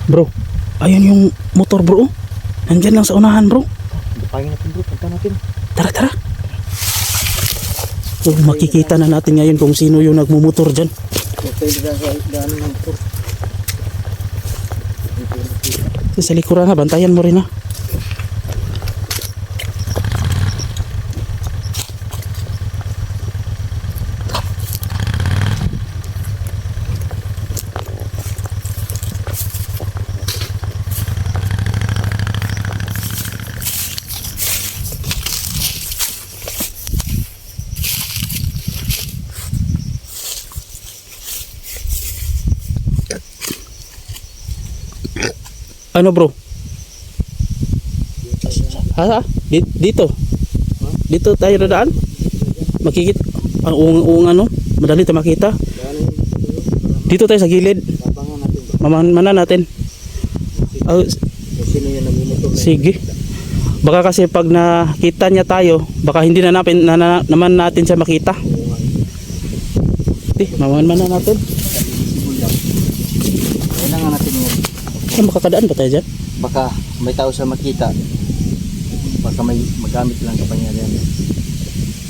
Bro, ayun yung motor bro. Nandyan lang sa unahan bro. Dapangin natin bro, punta natin. Tara, tara. Oh, makikita na natin ngayon kung sino yung nagmumotor dyan. Sa likuran ha, bantayan mo rin ha. Ano bro? Ha? Dito. Dito tayo dadaan. Makikita ang uung ano, madali tayo makita. Dito tayo sa gilid. Mamana natin. Oh, sige. Baka kasi pag nakita niya tayo, baka hindi na naman natin siya makita. Mamana natin. Kailangan natin yun. Makakadaan ba tayo dyan? Baka may tao sa makita. Baka may magamit lang kapangyarihan.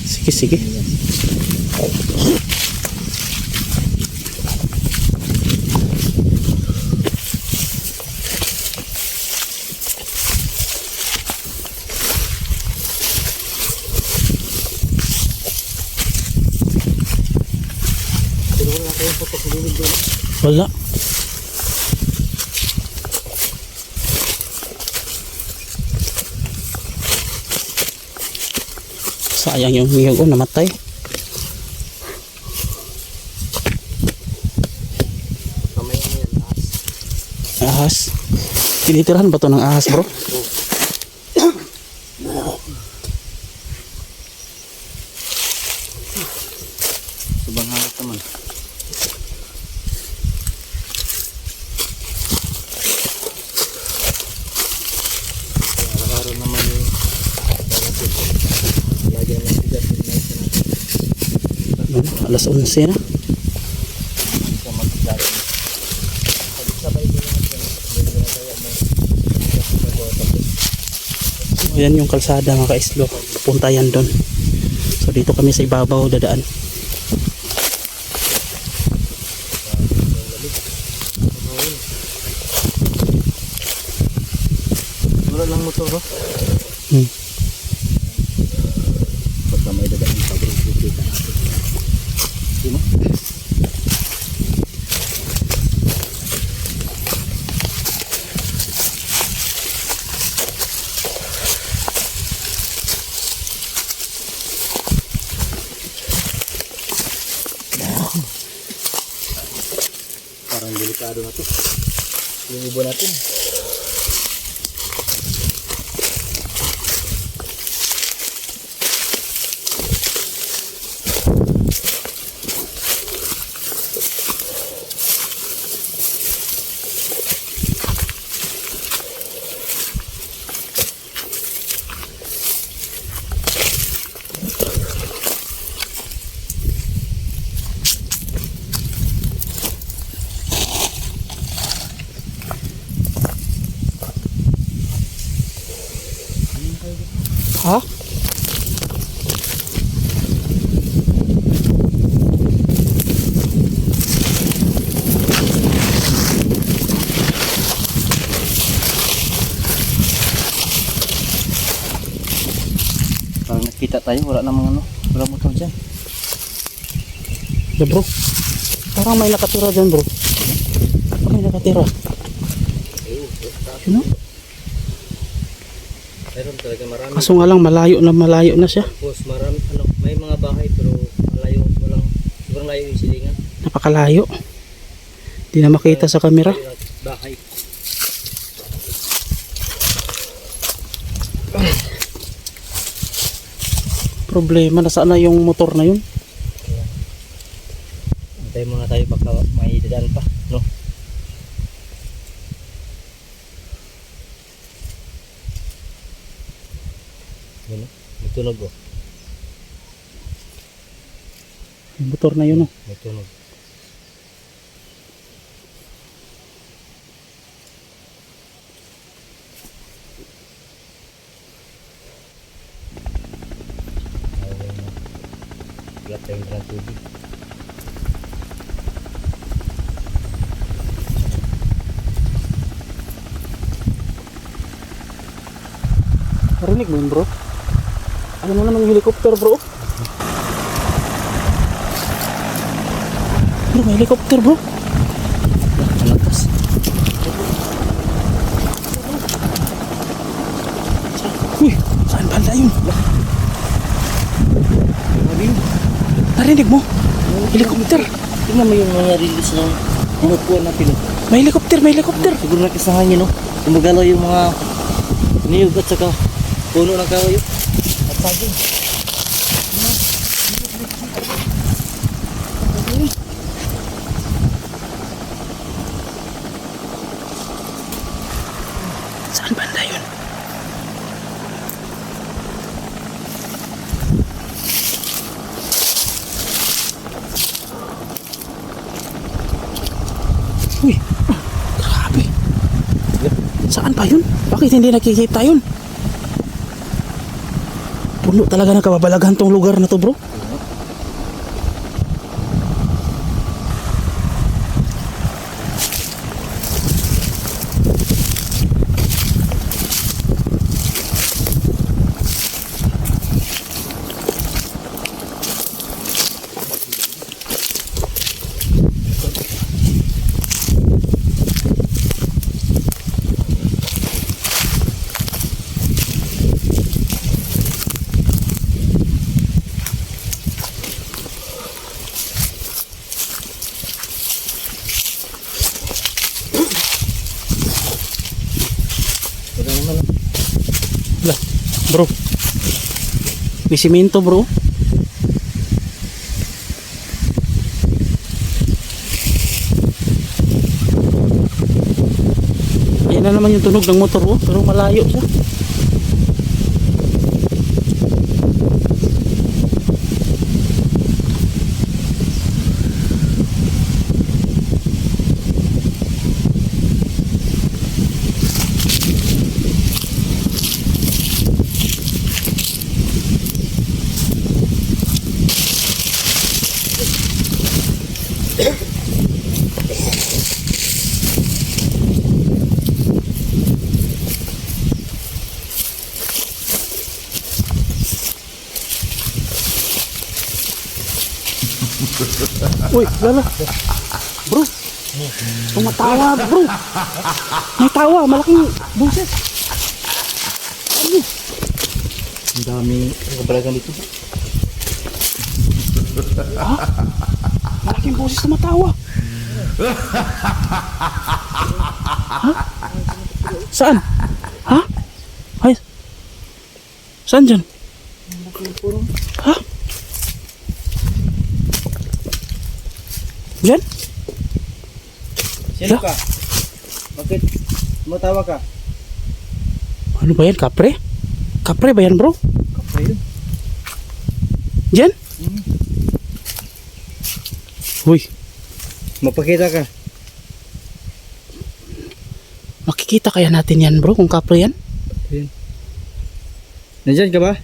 Sige, sige. Wala. Sayang yung niyog ko, namatay. Ahas. Tinitirahan ba to ng ahas bro? Subang harap naman. Araw-araw naman yung lagyan ng bigat ng night na natin. Alas 11 na. Sa magkakaroon. Sabay ko natin. Yan yung kalsada mga ka-islo. Punta yan doon. So dito kami sa ibabaw dadaan. Mura lang motor bro. Pagka may dadaan pa bro, kita natin. Sino? Parang delikado na to. Yung ibo natin. Ha? Parang nakita tayo, wala namang ano, wala motor dyan. Yeah, bro. Parang may nakatira dyan bro. May nakatira. Sino? Meron talaga marami. Kaso nga lang malayo na siya. Tapos marami, ano, may mga bahay pero malayo, sobrang layo yung silingan. Napakalayo. Hindi na makita sa camera. Bahay. Problema, nasaan na yung motor na yun? Antay muna tayo baka may dadaan pa, no? Ano? May tunog oh. Yung motor na yun, oh. May tunog. Tayo ng tubig. Narinig mo yun, bro? Ano mo naman yung helicopter, bro? Bro, may helicopter, bro. Malakas. Uy, saan banda yun? Narinig mo? Helicopter. Tingnan mo yung mga release ng pinupuan natin. May helicopter, may helicopter. Siguro nakis ng hangin, no? Gumagalaw yung mga niyog at saka puno ng kahoy. At saging. Saan banda yun? Uy, grabe. Saan pa yun? Bakit hindi nakikita yun? Puno talaga ng kababalaghan tong lugar na to, bro. Ito naman. Lah, bro. May simento, bro. Ayan na naman yung tunog ng motor, oh. Pero malayo siya. Uy, lala. Bro. Tumatawa, bro. May tawa, malaking boses. Ano? Ang dami kabalagan dito. Malaking boses tumatawa. Ha? Saan? Ha? Ay. Saan dyan? Ha? Diyan? Sino ka? Bakit tumatawa ka? Ano ba yan? Kapre? Kapre ba yan, bro? Ayun. Diyan? Uy, Mapakita ka. makikita kaya natin yan, bro, kung kapre yan? Ayun. Nandyan ka ba?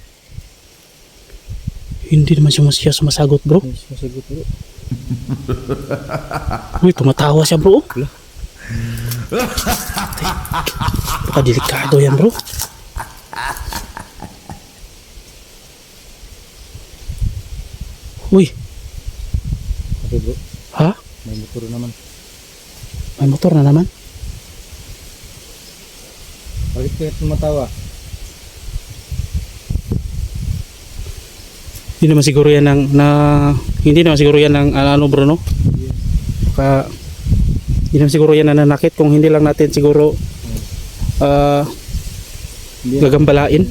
Hindi naman siya sumasagot, bro. Masagot mo. Uy, tumatawa siya, bro. Baka delikado yan, bro. Uy, Okay bro, ha? may motor naman. May motor na naman. Bakit kaya tumatawa? Hindi naman siguro yan hindi naman siguro yan ng ano, bro, no? Baka hindi naman siguro yan nananakit kung hindi lang natin siguro Hindi gagambalain.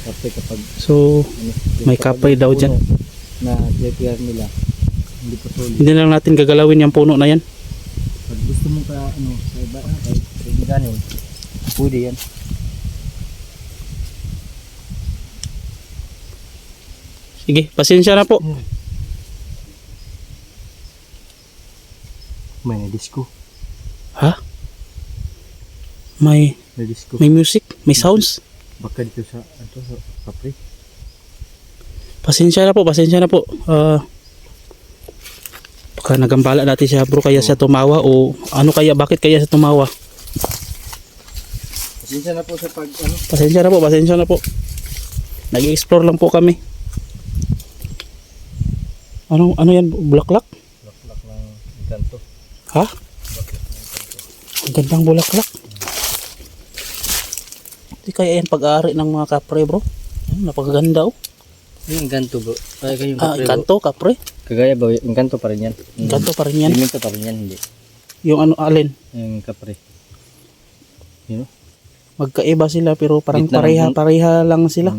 Kapag kapag So, yung may kapay daw puno dyan. Na clear nila. Hindi pa solid. Hindi lang natin gagalawin yung puno na yan. Pag gusto mo ka sa iba kahit ganin, pwede yan. Sige, pasensya na po. May na-disco. Ha? May Na-disco. music, may sounds. Baka dito sa kapre. Pasensya na po, pasensya na po. Baka nagambala natin siya bro, kaya siya tumawa o ano kaya, bakit kaya siya tumawa? Pasensya na po sa pag ano. Pasensya na po, pasensya na po. Nag-explore lang po kami. Ano yan? Bulaklak? Laklak ng kanto. Ha? Ang gandang bulaklak. Hindi kaya yan pag-aari ng mga kapre bro. Napakaganda oh. Yung kanto bro. Kaya kayong Ah, kapre, bro. kanto, kapre. Kagaya ba, yung kanto pa rin yan. Kanto pa rin yan. Liminto pa rin yan, hindi. Yung ano, alin. Yung kapre. Yun o. Magkaiba sila pero parang Gitna ng pareha lang sila.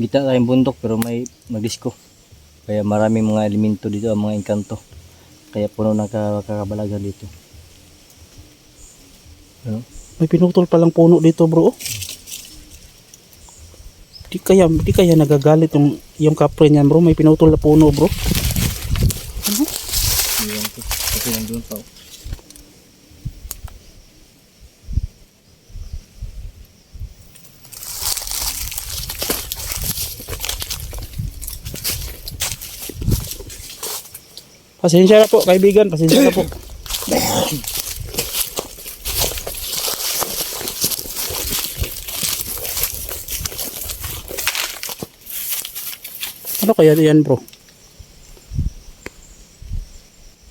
Gitna tayong bundok pero may magdisko. Kaya marami mga elemento dito, mga engkanto. Kaya puno ng kakabalaga dito. Ano? May pinutol palang puno dito bro. Di kaya nagagalit yung kapre niyan bro. May pinutol na puno bro. Ano? Iwan ko. Kasi nandun pa. Pasensya na po kaibigan. Pasensya na po. Ano kaya yan bro?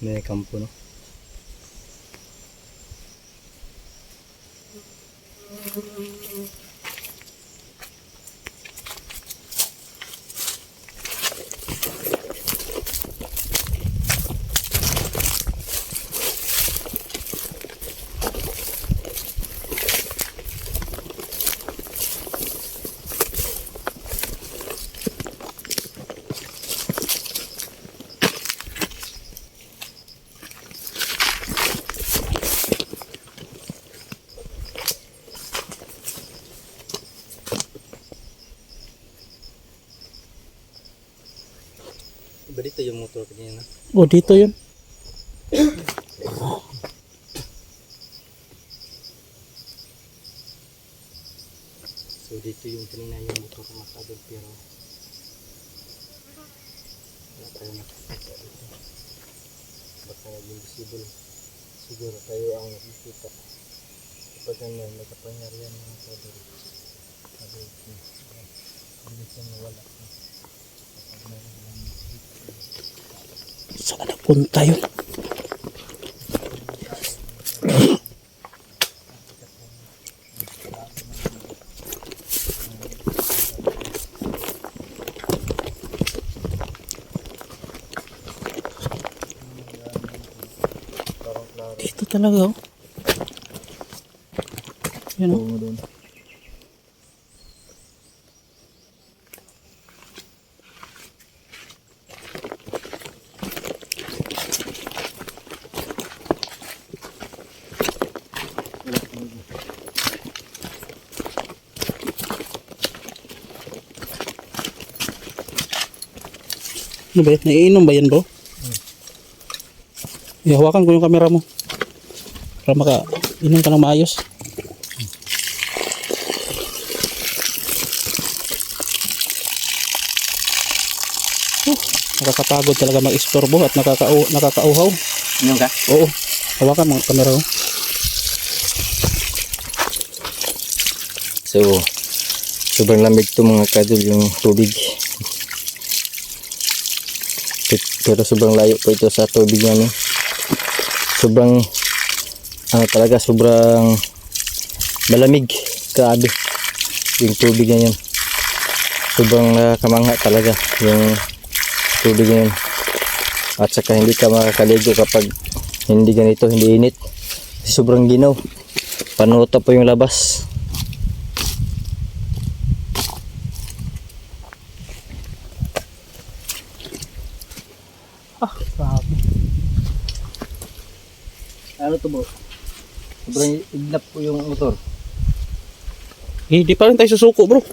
May kampo no. Iba dito yung motor kanina. Oh dito yun. So dito yung kanina yung motor na nakadol pero wala tayo nakakita dito. Baka naging visible. Siguro tayo ang nakikita. Kapag ganyan, may kapangyarihan ng nakadol. Sabi ko, bilis yung nawala. Kapag meron lang Saan napunta yun? Dito talaga oh. Yan oh. Oo, doon. Ano ba yan? Naiinom ba yan bro? Ihawakan ko yung camera mo. Para maka-inom ka ng maayos. Nakakapagod talaga mag-explore bro at nakakauhaw. Inom ka? Oo. Hawakan mo ang camera mo. So, sobrang lamig to mga kadol yung tubig. Pero sobrang layo po ito sa tubig namin. Sobrang, talaga sobrang malamig. Grabe yung tubig na yun. Sobrang nakakamangha talaga yung tubig na yun. At saka hindi ka makakaligo kapag hindi ganito, hindi init. Sobrang ginaw. Panuta po yung labas. Grabe. Ano to bro? Sobrang ignap po yung motor. Hindi pa rin tayo susuko bro.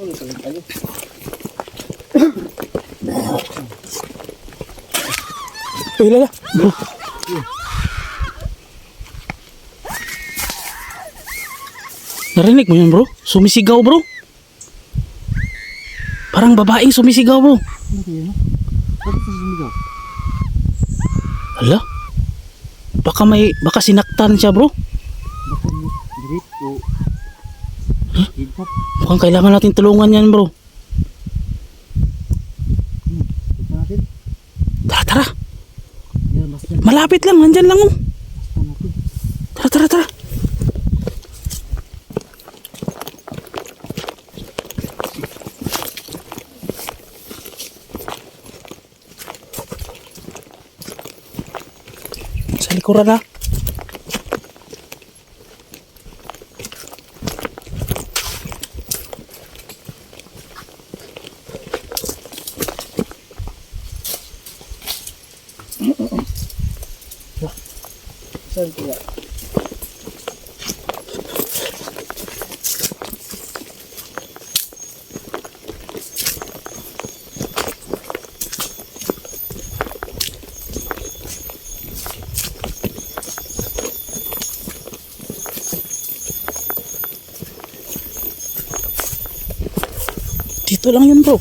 Ano talaga tayo? Uy lala. Bro. Narinig mo yun bro? Sumisigaw bro. Parang babaeng sumisigaw bro. Hindi no? Bakit ka sumigaw? Hala? Baka sinaktan siya bro. Baka may direct o kidnap. Mukhang kailangan natin tulungan yan bro. Punta natin. Tara tara. Yan, basta Malapit lang, nandyan lang oh. natin. Tara tara tara. Sa likuran na. Saan kaya? Dito lang yun bro.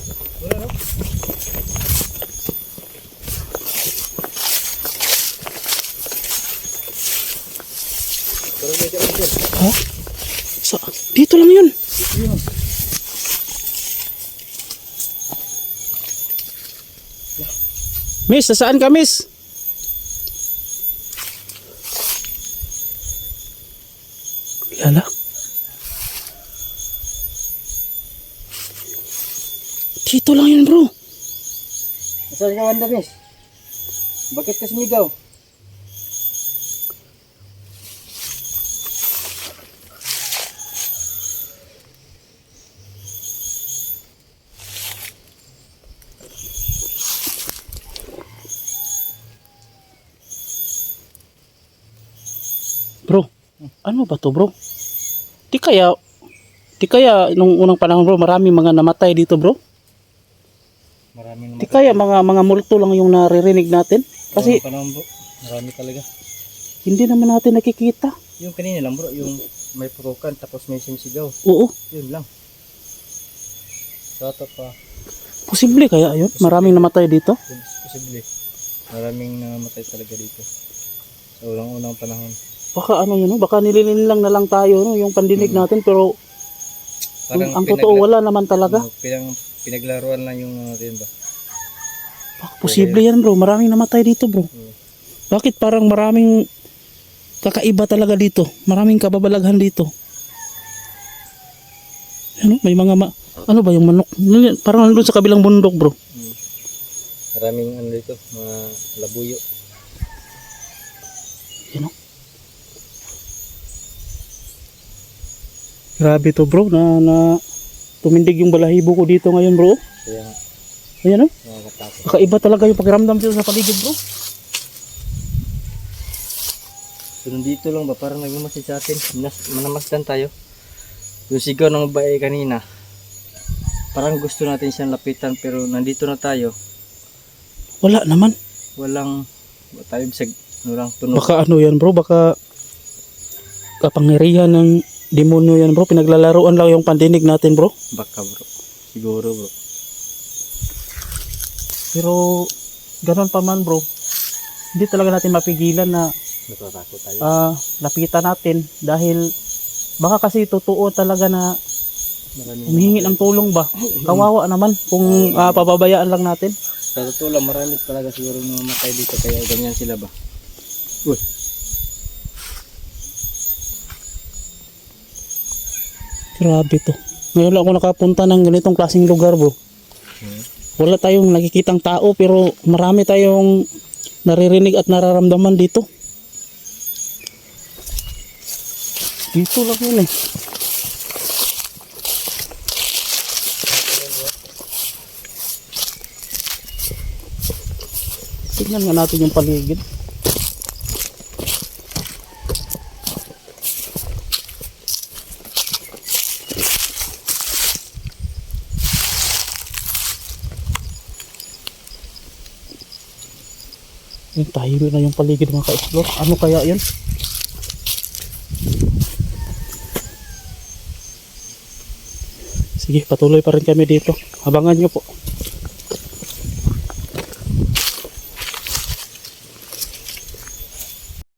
Ha? Dito lang yun. Miss, saan ka miss? Lala. Dito lang yun bro. Saan ka Wanda, miss? Bakit ka sumigaw? Bro, ano ba to bro? Di kaya nung unang panahon bro, maraming mga namatay dito bro? Maraming Di kaya mga multo lang yung naririnig natin? Kasi panahon bro, marami talaga. hindi naman natin nakikita. Yung kanina lang bro, yung may putukan tapos may sumisigaw. Oo, Yun lang. Sa pa, posible kaya yun? Maraming namatay dito? posible. Maraming namatay talaga dito. Sa unang panahon. Baka ano yun, no? Baka nililin lang na lang tayo no? Yung pandinig natin pero ang totoo wala naman talaga. Pinaglaruan lang yung natin ba? Baka posible yan bro, maraming namatay dito bro. Bakit parang maraming kakaiba talaga dito? Maraming kababalaghan dito. Ano, may mga ano ba yung manok? Parang nandun sa kabilang bundok bro. Maraming ano dito, mga labuyo. You know? Grabe to bro, na tumindig yung balahibo ko dito ngayon bro. Kaya Ayan o, nakakatakot. kakaiba talaga yung pakiramdam dito sa paligid bro. So nandito lang ba, parang nagmamasid sa atin. Manamasdan tayo. Yung sigaw ng babae kanina, parang gusto natin siyang lapitan pero nandito na tayo. Wala naman. Walang tayo sa nurang tunog. Baka ano yan bro, baka kapangyarihan ng demonyo yan bro. Pinaglalaroan lang yung pandinig natin bro. Baka bro. Siguro bro. Pero ganun pa man bro, hindi talaga natin mapigilan na Natatakot tayo. lapitan natin dahil baka kasi totoo talaga na Maraming humihingi ng tulong ba. Kawawa naman kung pababayaan lang natin. Sa totoo lang, marami talaga siguro mamatay dito kaya ganyan sila ba? Uy. Grabe to. Ngayon lang ako nakapunta ng ganitong klaseng lugar bro. Wala tayong nakikitang tao pero marami tayong naririnig at nararamdaman dito. Dito lang yun eh. Tignan nga natin yung paligid. Yung tayo na yung paligid mga ka-explore. Ano kaya yun? Sige, patuloy pa rin kami dito. Abangan nyo po.